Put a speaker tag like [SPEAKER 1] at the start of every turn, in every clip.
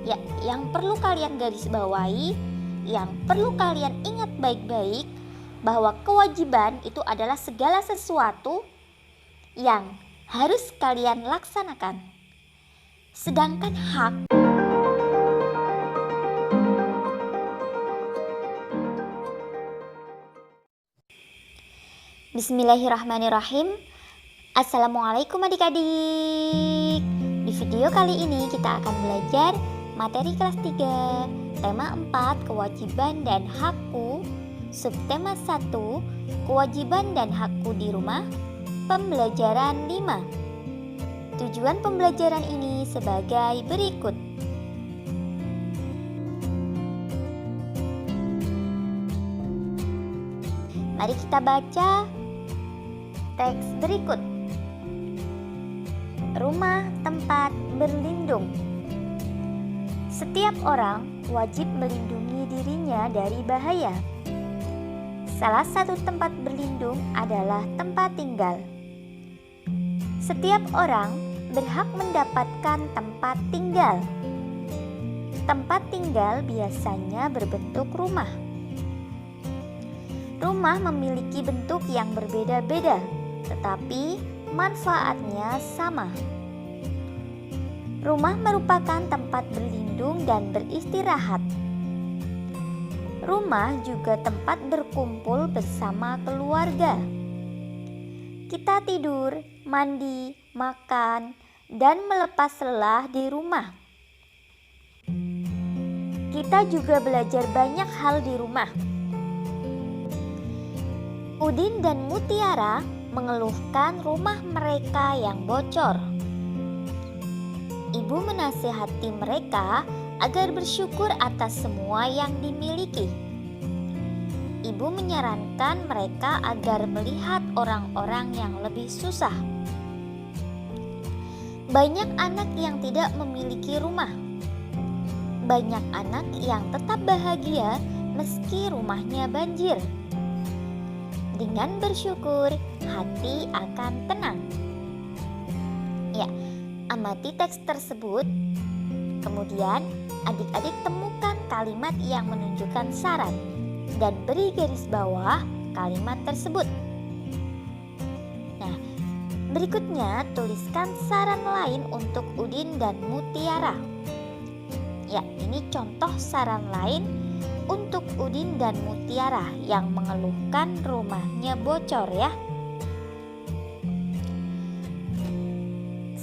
[SPEAKER 1] Ya, yang perlu kalian garis bawahi, yang perlu kalian ingat baik-baik, bahwa kewajiban itu adalah segala sesuatu yang harus kalian laksanakan. Sedangkan hak Bismillahirrahmanirrahim. Assalamualaikum adik-adik. Di video kali ini kita akan belajar materi kelas 3, tema 4, kewajiban dan hakku, subtema 1, kewajiban dan hakku di rumah, pembelajaran 5. Tujuan pembelajaran ini sebagai berikut. Mari kita baca teks berikut. Rumah tempat berlindung. Setiap orang wajib melindungi dirinya dari bahaya. Salah satu tempat berlindung adalah tempat tinggal. Setiap orang berhak mendapatkan tempat tinggal. Tempat tinggal biasanya berbentuk rumah. Rumah memiliki bentuk yang berbeda-beda, tetapi manfaatnya sama. Rumah merupakan tempat berlindung dan beristirahat. Rumah juga tempat berkumpul bersama keluarga. Kita tidur, mandi, makan, dan melepas lelah di rumah. Kita juga belajar banyak hal di rumah. Udin dan Mutiara mengeluhkan rumah mereka yang bocor. Ibu menasihati mereka agar bersyukur atas semua yang dimiliki. Ibu menyarankan mereka agar melihat orang-orang yang lebih susah. Banyak anak yang tidak memiliki rumah. Banyak anak yang tetap bahagia meski rumahnya banjir. Dengan bersyukur, hati akan tenang. Ya, amati teks tersebut. Kemudian, adik-adik temukan kalimat yang menunjukkan saran dan beri garis bawah kalimat tersebut. Nah, berikutnya tuliskan saran lain untuk Udin dan Mutiara. Ya, ini contoh saran lain untuk Udin dan Mutiara yang mengeluhkan rumahnya bocor ya.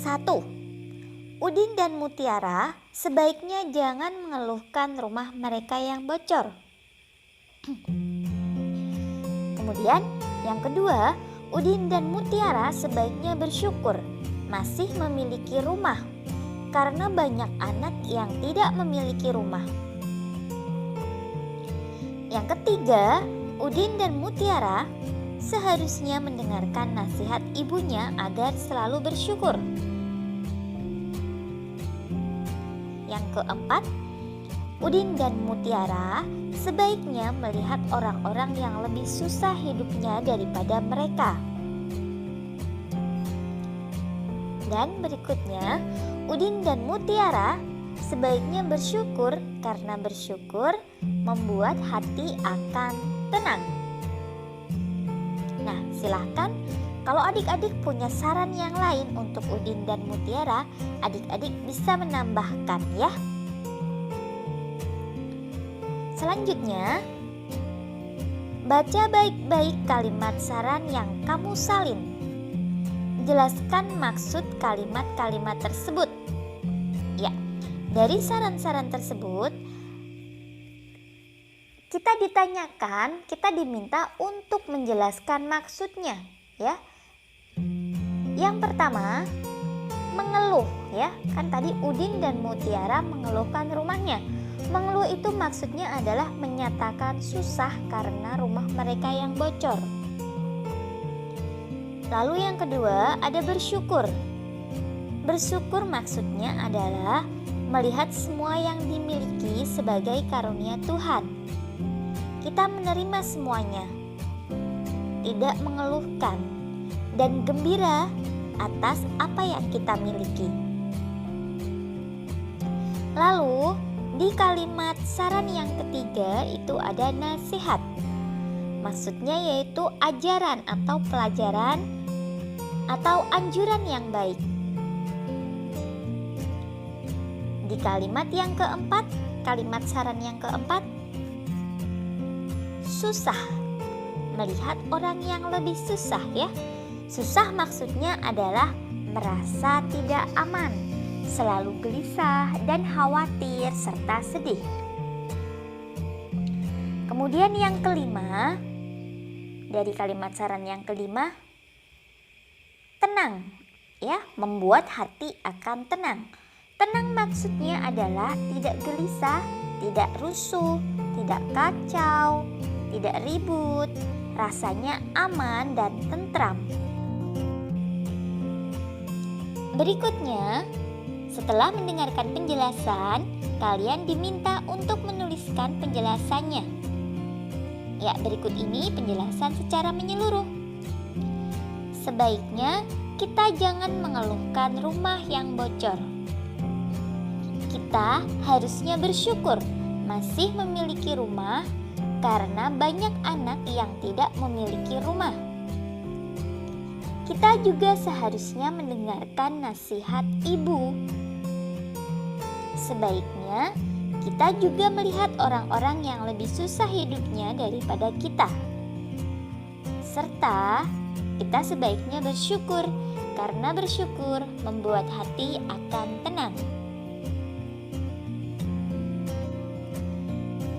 [SPEAKER 1] 1. Udin dan Mutiara sebaiknya jangan mengeluhkan rumah mereka yang bocor. Kemudian yang kedua, Udin dan Mutiara sebaiknya bersyukur masih memiliki rumah karena banyak anak yang tidak memiliki rumah. Yang ketiga, Udin dan Mutiara seharusnya mendengarkan nasihat ibunya agar selalu bersyukur. Yang keempat, Udin dan Mutiara sebaiknya melihat orang-orang yang lebih susah hidupnya daripada mereka. Dan berikutnya, Udin dan Mutiara sebaiknya bersyukur karena bersyukur membuat hati akan tenang. Nah, silahkan kalau adik-adik punya saran yang lain untuk Udin dan Mutiara, adik-adik bisa menambahkan ya. Selanjutnya, baca baik-baik kalimat saran yang kamu salin. Jelaskan maksud kalimat-kalimat tersebut. Ya, dari saran-saran tersebut, kita diminta untuk menjelaskan maksudnya, ya. Yang pertama, mengeluh, ya. Kan tadi Udin dan Mutiara mengeluhkan rumahnya. Mengeluh itu maksudnya adalah menyatakan susah karena rumah mereka yang bocor. Lalu yang kedua, ada bersyukur. Bersyukur maksudnya adalah melihat semua yang dimiliki sebagai karunia Tuhan. Kita menerima semuanya, tidak mengeluhkan, dan gembira atas apa yang kita miliki. Lalu di kalimat saran yang ketiga itu ada nasihat. Maksudnya yaitu ajaran atau pelajaran atau anjuran yang baik. Di kalimat yang keempat, kalimat saran yang keempat, susah. Melihat orang yang lebih susah ya. Susah maksudnya adalah merasa tidak aman, selalu gelisah dan khawatir serta sedih. Kemudian yang kelima, dari kalimat saran yang kelima, tenang ya, membuat hati akan tenang. Tenang maksudnya adalah tidak gelisah, tidak rusuh, tidak kacau, tidak ribut, rasanya aman dan tentram. Berikutnya, setelah mendengarkan penjelasan, kalian diminta untuk menuliskan penjelasannya. Ya, berikut ini penjelasan secara menyeluruh. Sebaiknya kita jangan mengeluhkan rumah yang bocor. Kita harusnya bersyukur masih memiliki rumah karena banyak anak yang tidak memiliki rumah. Kita juga seharusnya mendengarkan nasihat ibu. Sebaiknya kita juga melihat orang-orang yang lebih susah hidupnya daripada kita. Serta kita sebaiknya bersyukur karena bersyukur membuat hati akan tenang.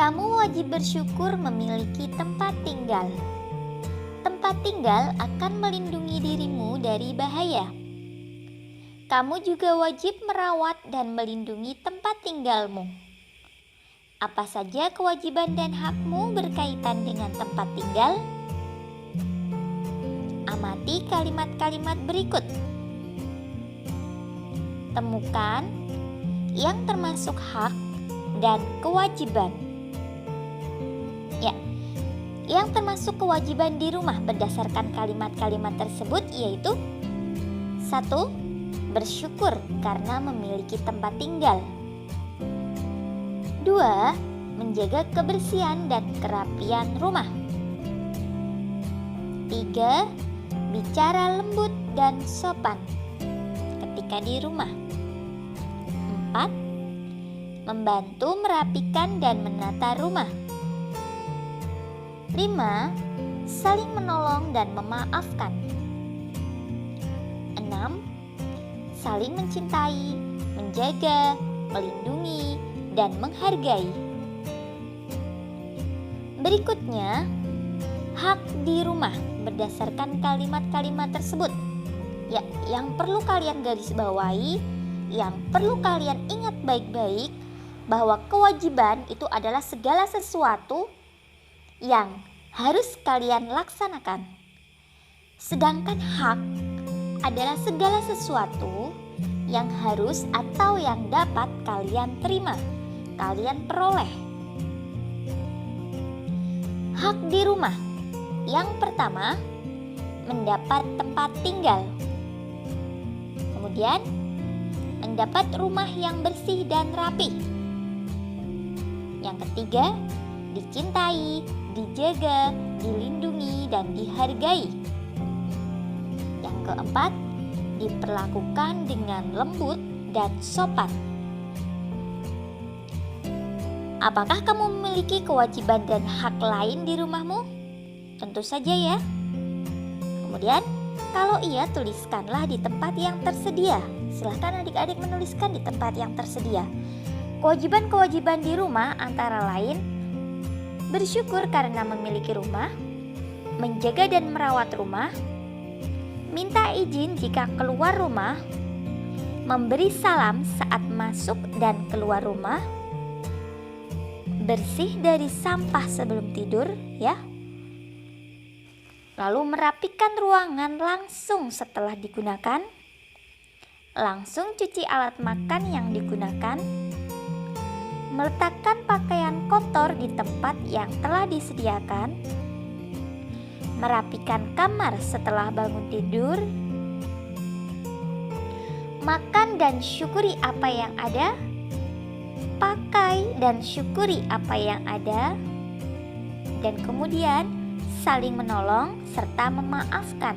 [SPEAKER 1] Kamu wajib bersyukur memiliki tempat tinggal. Tempat tinggal akan melindungi dirimu dari bahaya. Kamu juga wajib merawat dan melindungi tempat tinggalmu. Apa saja kewajiban dan hakmu berkaitan dengan tempat tinggal? Amati kalimat-kalimat berikut. Temukan yang termasuk hak dan kewajiban. Ya, yang termasuk kewajiban di rumah berdasarkan kalimat-kalimat tersebut yaitu 1. Bersyukur karena memiliki tempat tinggal. 2. Menjaga kebersihan dan kerapian rumah. 3. Bicara lembut dan sopan ketika di rumah. 4. Membantu merapikan dan menata rumah. 5. Saling menolong dan memaafkan. 6. Saling mencintai, menjaga, melindungi, dan menghargai. Berikutnya, hak di rumah berdasarkan kalimat-kalimat tersebut. Ya, yang perlu kalian garis bawahi, yang perlu kalian ingat baik-baik bahwa kewajiban itu adalah segala sesuatu yang harus kalian laksanakan. Sedangkan hak adalah segala sesuatu yang harus atau yang dapat kalian terima, kalian peroleh. Hak di rumah. Yang pertama, mendapat tempat tinggal. Kemudian, mendapat rumah yang bersih dan rapi. Yang ketiga, dicintai, dijaga, dilindungi, dan dihargai. Yang keempat, diperlakukan dengan lembut dan sopan. Apakah kamu memiliki kewajiban dan hak lain di rumahmu? Tentu saja ya. Kemudian, kalau iya, tuliskanlah di tempat yang tersedia. Silahkan adik-adik menuliskan di tempat yang tersedia. Kewajiban-kewajiban di rumah antara lain bersyukur karena memiliki rumah, menjaga dan merawat rumah, minta izin jika keluar rumah, memberi salam saat masuk dan keluar rumah, bersih dari sampah sebelum tidur ya. Lalu merapikan ruangan langsung setelah digunakan, langsung cuci alat makan yang digunakan, meletakkan pakaian kotor di tempat yang telah disediakan, merapikan kamar setelah bangun tidur, makan dan syukuri apa yang ada, pakai dan syukuri apa yang ada, dan kemudian saling menolong serta memaafkan.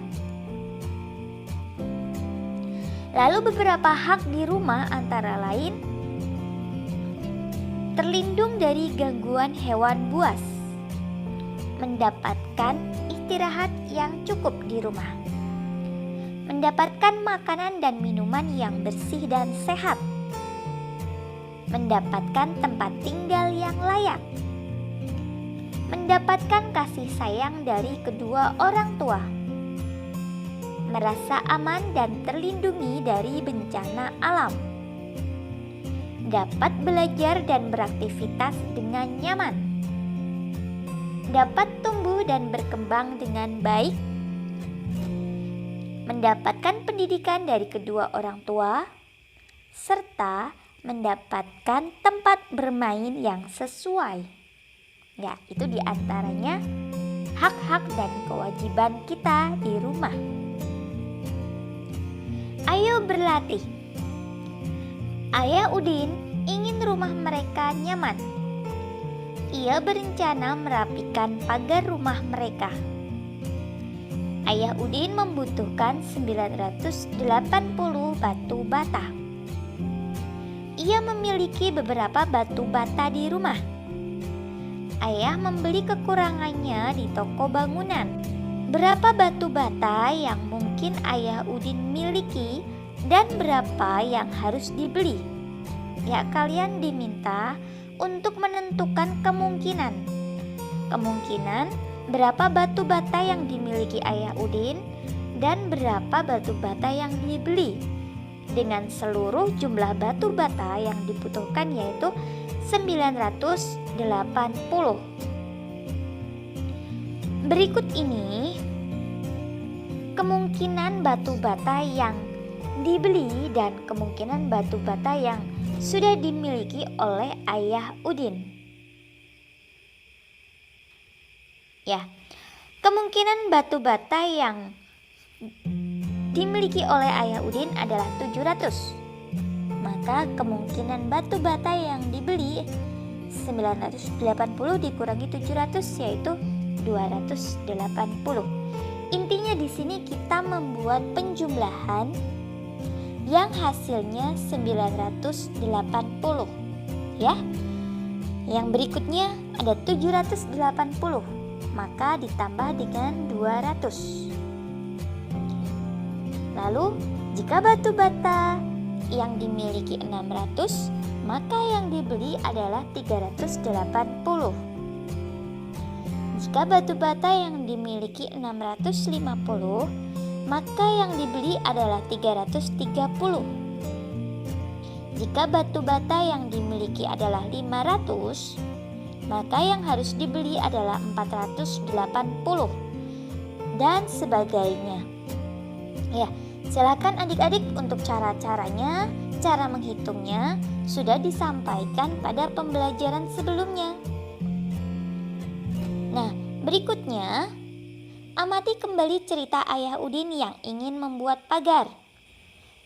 [SPEAKER 1] Lalu beberapa hak di rumah antara lain terlindung dari gangguan hewan buas, mendapatkan istirahat yang cukup di rumah, mendapatkan makanan dan minuman yang bersih dan sehat, mendapatkan tempat tinggal yang layak, mendapatkan kasih sayang dari kedua orang tua, merasa aman dan terlindungi dari bencana alam, dapat belajar dan beraktivitas dengan nyaman, dapat tumbuh dan berkembang dengan baik, mendapatkan pendidikan dari kedua orang tua, serta mendapatkan tempat bermain yang sesuai. Ya, itu diantaranya hak-hak dan kewajiban kita di rumah. Ayo berlatih. Ayah Udin ingin rumah mereka nyaman. Ia berencana merapikan pagar rumah mereka. Ayah Udin membutuhkan 980 batu bata. Ia memiliki beberapa batu bata di rumah. Ayah membeli kekurangannya di toko bangunan. Berapa batu bata yang mungkin Ayah Udin miliki dan berapa yang harus dibeli? Ya, kalian diminta untuk menentukan kemungkinan berapa batu bata yang dimiliki Ayah Udin dan berapa batu bata yang dibeli, dengan seluruh jumlah batu bata yang dibutuhkan yaitu 980. Berikut ini kemungkinan batu bata yang dibeli dan kemungkinan batu bata yang sudah dimiliki oleh Ayah Udin. Ya, kemungkinan batu bata yang dimiliki oleh Ayah Udin adalah 700. Maka kemungkinan batu bata yang dibeli 980 dikurangi 700 yaitu 280. Intinya di sini kita membuat penjumlahan yang hasilnya 980 ya. Yang berikutnya ada 780, maka ditambah dengan 200. Lalu jika batu bata yang dimiliki 600, maka yang dibeli adalah 380. Jika batu bata yang dimiliki 650, maka yang dibeli adalah 330. Jika batu bata yang dimiliki adalah 500, maka yang harus dibeli adalah 480 dan sebagainya. Ya, silakan adik-adik untuk cara-caranya, cara menghitungnya sudah disampaikan pada pembelajaran sebelumnya. Nah, berikutnya amati kembali cerita Ayah Udin yang ingin membuat pagar.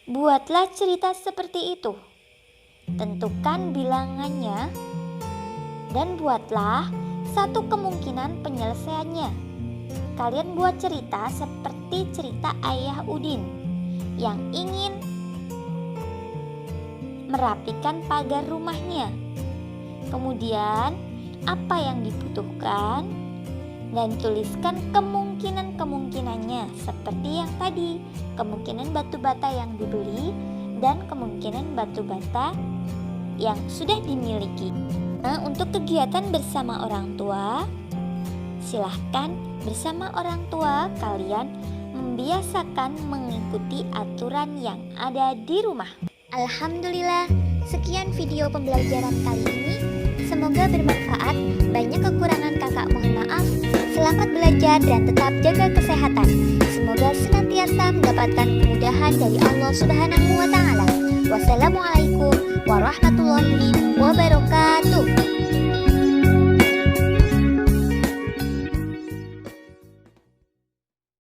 [SPEAKER 1] Buatlah cerita seperti itu. Tentukan bilangannya dan buatlah satu kemungkinan penyelesaiannya. Kalian buat cerita seperti cerita Ayah Udin yang ingin merapikan pagar rumahnya. Kemudian apa yang dibutuhkan dan tuliskan kemungkinan-kemungkinannya seperti yang tadi, kemungkinan batu bata yang dibeli dan kemungkinan batu bata yang sudah dimiliki. Nah, untuk kegiatan bersama orang tua, silahkan bersama orang tua kalian membiasakan mengikuti aturan yang ada di rumah. Alhamdulillah, sekian video pembelajaran kali ini. Semoga bermanfaat. Banyak kekurangan kakak mohon maaf. Selamat belajar dan tetap jaga kesehatan. Semoga senantiasa mendapatkan kemudahan dari Allah Subhanahu wa Ta'ala. Wassalamualaikum warahmatullahi wabarakatuh.